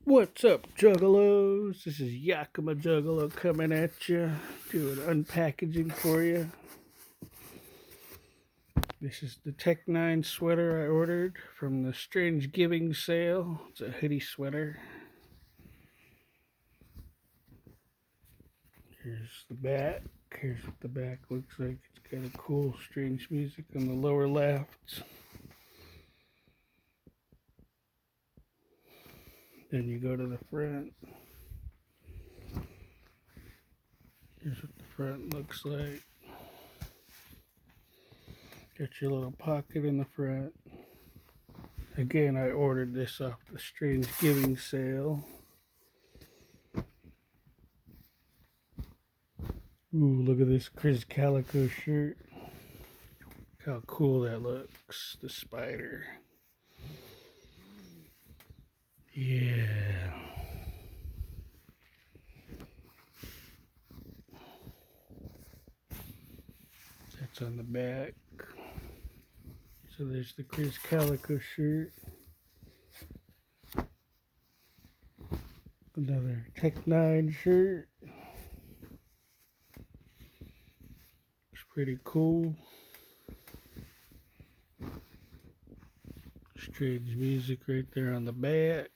What's up, Juggalos? This is Yakima Juggalo coming at you, doing unpackaging for you. This is the N9ne sweater I ordered from the Strange Giving sale. It's a hoodie sweater. Here's the back. Here's what the back looks like. It's kind of cool, strange music on the lower left. Then you go to the front. Here's what the front looks like. Got your little pocket in the front. Again, I ordered this off the Strange Giving sale. Ooh, look at this Krizz Kaliko shirt. Look how cool that looks. The spider. Yeah. That's on the back. So there's the Krizz Kaliko shirt. Another N9ne shirt. It's pretty cool. Strange music right there on the back.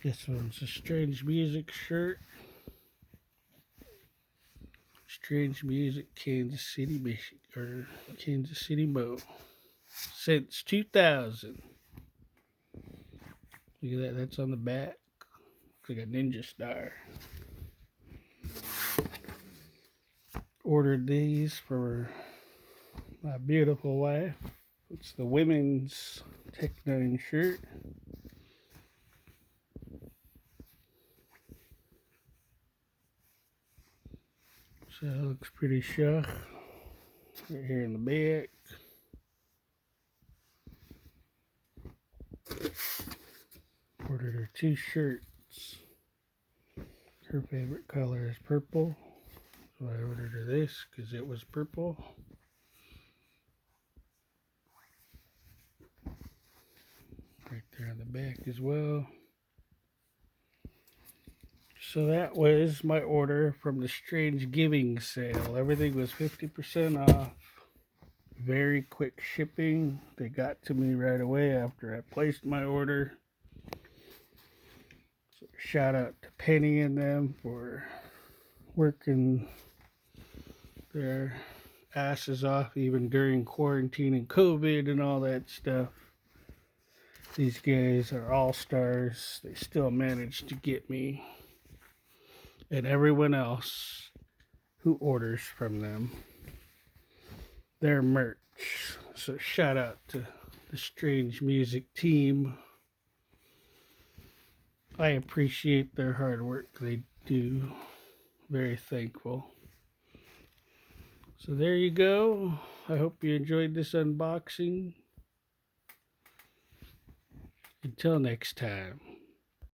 This one's a Strange Music shirt. Strange Music, Kansas City, Michigan, or Kansas City, Mo. Since 2000. Look at that, that's on the back. Looks like a ninja star. Ordered these for my beautiful wife. It's the women's N9ne shirt. So it looks pretty shuck. Right here in the back. Ordered her 2 shirts. Her favorite color is purple. So I ordered her this because it was purple. Right there on the back as well. So that was my order from the Strange Giving sale. Everything was 50% off. Very quick shipping. They got to me right away after I placed my order. So shout out to Penny and them for working their asses off even during quarantine and COVID and all that stuff. These guys are all stars. They still managed to get me and everyone else who orders from them their merch. So shout out to the Strange Music team. I appreciate their hard work. They do. Very thankful. So there you go. I hope you enjoyed this unboxing. Until next time.